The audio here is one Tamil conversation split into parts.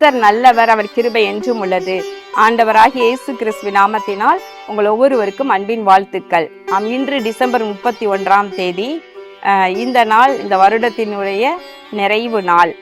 கர்த்தர் நல்லவர், அவர் கிருபை என்றும் உள்ளது. ஆண்டவராகிய இயேசு கிறிஸ்துவின் நாமத்தினால் உங்கள் ஒவ்வொருவருக்கும் அன்பின் வாழ்த்துக்கள். இன்று டிசம்பர் 31 இந்த நாள் இந்த வருடத்தினுடைய நிறைவு நாள்.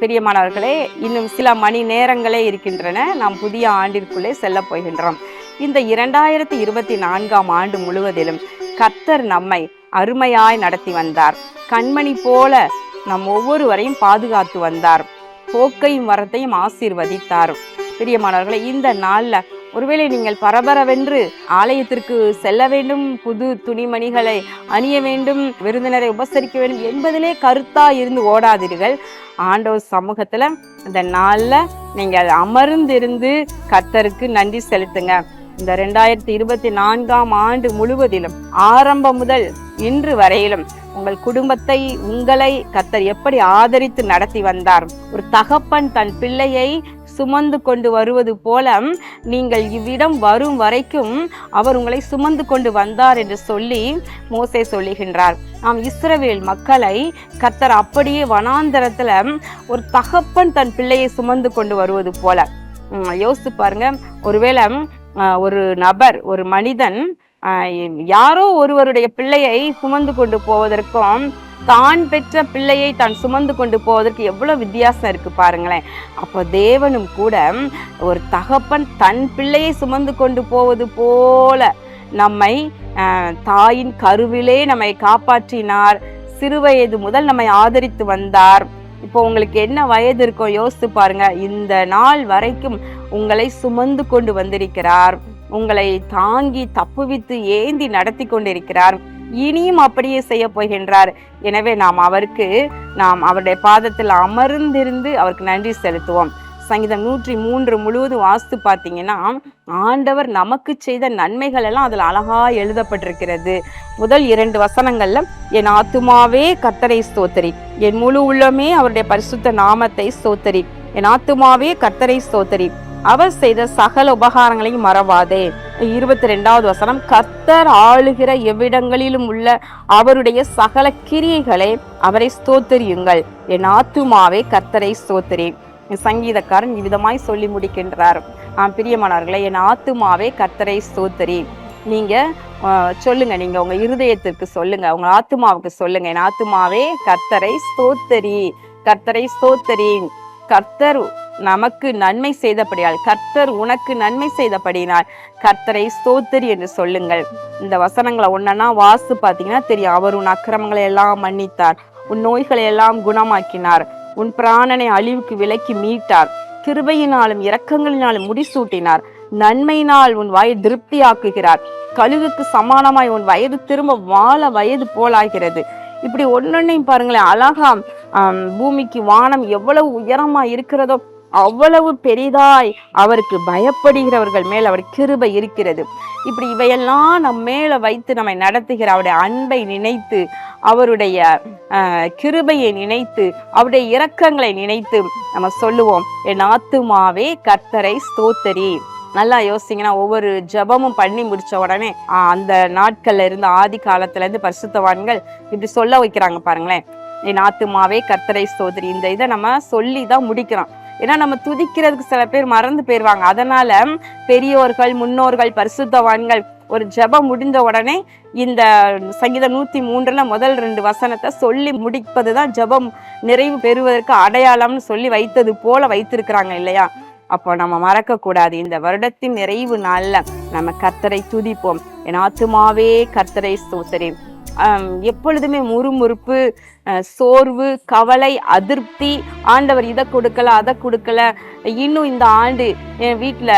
பிரியமானவர்களே, இன்னும் சில மணி நேரங்களே இருக்கின்றன. நாம் புதிய ஆண்டிற்குள்ளே செல்ல போகின்றோம். இந்த 2024 ஆண்டு முழுவதிலும் கர்த்தர் நம்மை அருமையாய் நடத்தி வந்தார். கண்மணி போல நம் ஒவ்வொருவரையும் பாதுகாத்து வந்தார். போக்கையும் வரத்தையும் ஆசீர்வதித்தார். பிரியமானவர்களே, இந்த நாள்ல ஒருவேளை நீங்கள் பரபரவென்று ஆலயத்திற்கு செல்ல வேண்டும், புது துணிமணிகளை அணிய வேண்டும், விருந்தினரை உபசரிக்க வேண்டும் என்பதிலே கருத்தா இருந்து ஓடாதீர்கள். ஆண்டவர் சமூகத்துல இந்த நாள்ல நீங்கள் அமர்ந்திருந்து கர்த்தருக்கு நன்றி செலுத்துங்க. இந்த 2024 ஆண்டு முழுவதிலும் ஆரம்பம் முதல் இன்று வரையிலும் உங்கள் குடும்பத்தை, உங்களை கர்த்தர் எப்படி ஆதரித்து நடத்தி வந்தார். ஒரு தகப்பன் தன் பிள்ளையை சுமந்து கொண்டு வருவது போல நீங்கள் இவ்விடம் வரும் வரைக்கும் அவர் உங்களை சுமந்து கொண்டு வந்தார் என்று சொல்லி மோசே சொல்லுகின்றார். இஸ்ரவேல் மக்களை கர்த்தர் அப்படியே வனாந்தரத்துல ஒரு தகப்பன் தன் பிள்ளையை சுமந்து கொண்டு வருவது போல. யோசித்து பாருங்க, ஒருவேளை ஒரு நபர், ஒரு மனிதன் யாரோ ஒருவருடைய பிள்ளையை சுமந்து கொண்டு போவதற்கும் தான் பெற்ற பிள்ளையை தான் சுமந்து கொண்டு போவதற்கு எவ்வளவு வித்தியாசம் இருக்கு பாருங்களேன். அப்போ தேவனும் கூட ஒரு தகப்பன் தன் பிள்ளையை சுமந்து கொண்டு போவது போல நம்மை தாயின் கருவிலே நம்மை காப்பாற்றினார். சிறுவயது முதல் நம்மை ஆதரித்து வந்தார். இப்போ உங்களுக்கு என்ன வயது இருக்கோ யோசித்து பாருங்க. இந்த நாள் வரைக்கும் உங்களை சுமந்து கொண்டு வந்திருக்கிறார். உங்களை தாங்கி தப்புவித்து ஏந்தி நடத்தி கொண்டிருக்கிறார். இனியும் அப்படியே செய்ய போகின்றார். எனவே நாம் அவருடைய பாதத்தில் அமர்ந்திருந்து அவருக்கு நன்றி செலுத்துவோம். சங்கீதம் 103 முழுவதும் வாசித்து பார்த்தீங்கன்னா ஆண்டவர் நமக்கு செய்த நன்மைகள் எல்லாம் அதில் அழகா எழுதப்பட்டிருக்கிறது. முதல் 2 வசனங்கள்ல, என் ஆத்துமாவே கர்த்தரை ஸ்தோத்திரி, என் முழு உள்ளமே அவருடைய பரிசுத்த நாமத்தை ஸ்தோத்திரி, என் ஆத்துமாவே கர்த்தரை ஸ்தோத்திரி, அவர் செய்த சகல உபகாரங்களையும் மறவாதே. 22வது வசனம், கர்த்தர் ஆளுகிற எவ்விடங்களிலும் உள்ள அவருடைய சகல கிரியைகளை அவரை ஸ்தோத்திரியுங்கள், என் ஆத்துமாவே கர்த்தரை ஸ்தோத்திரி. சங்கீதக்காரன் இவ்விதமாய் சொல்லி முடிக்கின்றார். பிரியமானவர்களே, என் ஆத்துமாவே கர்த்தரை ஸ்தோத்திரி. நீங்க சொல்லுங்க, நீங்க உங்க இருதயத்திற்கு சொல்லுங்க, உங்க ஆத்துமாவுக்கு சொல்லுங்க, என் ஆத்துமாவே கர்த்தரை ஸ்தோத்திரி, கர்த்தரை ஸ்தோத்திரி. கர்த்தர் நமக்கு நன்மை செய்தபடியால், கர்த்தர் உனக்கு நன்மை செய்தபடினால் கர்த்தரை ஸ்தோத்திரி என்று சொல்லுங்கள். இந்த வசனங்களை ஒன்னா வாசித்து பார்த்தீங்கன்னா தெரியும். அவர் உன் அக்கிரமங்களை எல்லாம் மன்னித்தார், உன் நோய்களை எல்லாம் குணமாக்கினார், உன் பிராணனை அழிவுக்கு விலக்கி மீட்டார், கிருபையினாலும் இரக்கங்களினாலும் முடிசூட்டினார், நன்மையினால் உன் வயது திருப்தியாக்குகிறார், கழுகுக்கு சமானமாய் உன் வயது திரும்ப வாழ வயது போலாகிறது. இப்படி ஒன்னொன்னையும் பாருங்களேன், அழகா பூமிக்கு வானம் எவ்வளவு உயரமா இருக்கிறதோ அவ்வளவு பெரிதாய் அவருக்கு பயப்படுகிறவர்கள் மேல் அவர் கிருபை இருக்கிறது. இப்படி இவையெல்லாம் நம் மேல வைத்து நம்மை நடத்துகிற அவருடைய அன்பை நினைத்து, அவருடைய கிருபையை நினைத்து, அவருடைய இரக்கங்களை நினைத்து நம்ம சொல்லுவோம், என் ஆத்துமாவே கர்த்தரை ஸ்தோத்திரி. நல்லா யோசிங்கன்னா, ஒவ்வொரு ஜபமும் பண்ணி முடிச்ச உடனே அந்த நாட்கள்ல இருந்து, ஆதி காலத்துல இருந்து பரிசுத்தவான்கள் இப்படி சொல்ல வைக்கிறாங்க பாருங்களேன், என் ஆத்துமாவே கர்த்தரை ஸ்தோத்திரி. இந்த இதை நம்ம சொல்லி தான் முடிக்கிறோம். ஏன்னா நம்ம துதிக்கிறதுக்கு சில பேர் மறந்து போயிருவாங்க. அதனால பெரியோர்கள், முன்னோர்கள், பரிசுத்தவான்கள் ஒரு ஜபம் முடிந்த உடனே இந்த சங்கீதம் 103 முதல் 2 வசனத்தை சொல்லி முடிப்பதுதான் ஜபம் நிறைவு பெறுவதற்கு அடையாளம்னு சொல்லி வைத்தது போல வைத்திருக்கிறாங்க இல்லையா? அப்போ நம்ம மறக்க கூடாது. இந்த வருடத்தின் நிறைவு நாள்ல நம்ம கர்த்தரை துதிப்போம். என் ஆத்துமாவே கர்த்தரை ஸ்தோத்திரி. எப்பொழுதுமே முறுமுறுப்பு, சோர்வு, கவலை, அதிருப்தி, ஆண்டவர் இதை கொடுக்கல, அதை கொடுக்கல, இன்னும் இந்த ஆண்டு என் வீட்டுல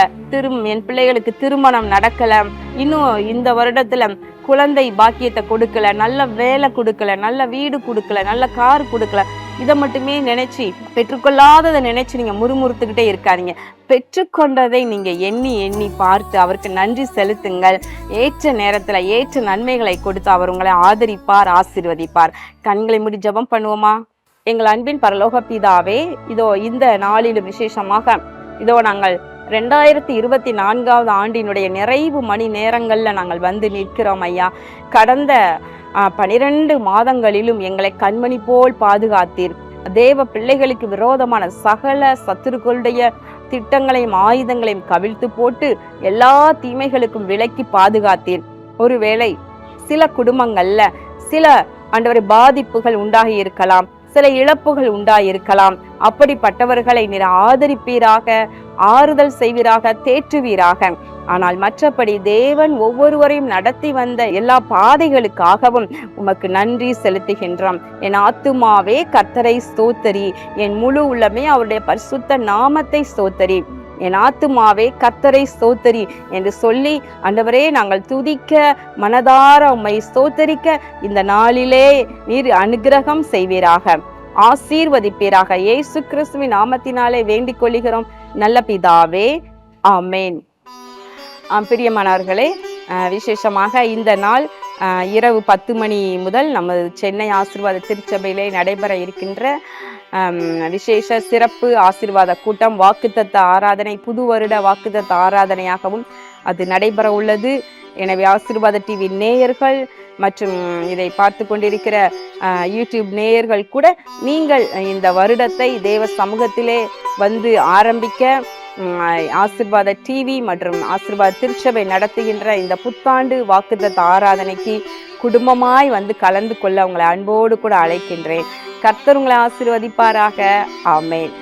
என் பிள்ளைகளுக்கு திருமணம் நடக்கல, இன்னும் இந்த வருடத்துல குழந்தை பாக்கியத்தை கொடுக்கல, நல்ல வேலை கொடுக்கல, நல்ல வீடு கொடுக்கல, நல்ல கார் கொடுக்கல, இதை மட்டுமே நினைச்சு, பெற்றுக்கொள்ளாததை நினைச்சு நீங்க முறுமுறுத்துக்கிட்டே இருக்காதீங்க. பெற்றுக்கொண்டதை நீங்க எண்ணி எண்ணி பார்த்து அவருக்கு நன்றி செலுத்துங்கள். ஏற்ற நேரத்துல ஏற்ற நன்மைகளை கொடுத்து அவர் உங்களை ஆதரிப்பார், ஆசீர்வதிப்பார். கண்களை மூடி ஜெபம் பண்ணுவோமா? எங்கள் அன்பின் பரலோக பிதாவே, இதோ இந்த நாளிலும் விசேஷமாக இதோ நாங்கள் 2024 ஆண்டினுடைய நிறைவு மணி நேரங்கள்ல நாங்கள் வந்து நிற்கிறோம் ஐயா. கடந்த 12 மாதங்களிலும் எங்களை கண்மணி போல் பாதுகாத்தீர். தேவ பிள்ளைகளுக்கு விரோதமான சகல சத்துருக்களுடைய திட்டங்களையும் ஆயுதங்களையும் கவிழ்த்து போட்டு எல்லா தீமைகளுக்கும் விலக்கி பாதுகாத்தீர். ஒருவேளை சில குடும்பங்கள்ல சில ஆண்டவரே பாதிப்புகள் உண்டாகி இருக்கலாம், சில இழப்புகள் உண்டாயிருக்கலாம். அப்படிப்பட்டவர்களை நீர் ஆதரிப்பீராக, ஆறுதல் செய்வீராக, தேற்றுவீராக. ஆனால் மற்றபடி தேவன் ஒவ்வொருவரையும் நடத்தி வந்த எல்லா பாதைகளுக்காகவும் உமக்கு நன்றி செலுத்துகின்றோம். என் ஆத்துமாவே கர்த்தரை ஸ்தோத்தரி, என் முழு உள்ளமே அவருடைய பரிசுத்த நாமத்தை ஸ்தோத்தரி. என் ஆத்துமாவே கர்த்தரை ஸ்தோத்தரி என்று சொல்லி ஆண்டவரே நாங்கள் துதிக்க மனதார உம்மை ஸ்தோத்தரிக்க இந்த நாளிலே நீர் அனுக்கிரகம் செய்வீராக, ஆசீர்வதிப்பீராக. இயேசு கிறிஸ்துவின் நாமத்தினாலே வேண்டிக் கொள்கிறோம் நல்ல பிதாவே, ஆமேன். பிரியமானவர்களே, விசேஷமாக இந்த நாள் இரவு 10 மணி முதல் நமது சென்னை ஆசீர்வாத திருச்சபையிலே நடைபெற இருக்கின்ற விசேஷ சிறப்பு ஆசீர்வாத கூட்டம், வாக்குத்தத்த ஆராதனை, புது வருட வாக்குத்தத்த ஆராதனையாகவும் அது நடைபெற உள்ளது. எனவே ஆசீர்வாத டிவி நேயர்கள் மற்றும் இதை பார்த்து கொண்டிருக்கிற யூடியூப் நேயர்கள் கூட நீங்கள் இந்த வருடத்தை தேவ சமூகத்திலே வந்து ஆரம்பிக்க ஆசீர்வாத டிவி மற்றும் ஆசீர்வாத திருச்சபை நடத்துகின்ற இந்த புத்தாண்டு வாக்குத்தத்த ஆராதனைக்கு குடும்பமாய் வந்து கலந்து கொள்ள உங்களை அன்போடு கூட அழைக்கின்றேன். கர்த்தர் உங்களை ஆசீர்வதிப்பாராக. ஆமென்.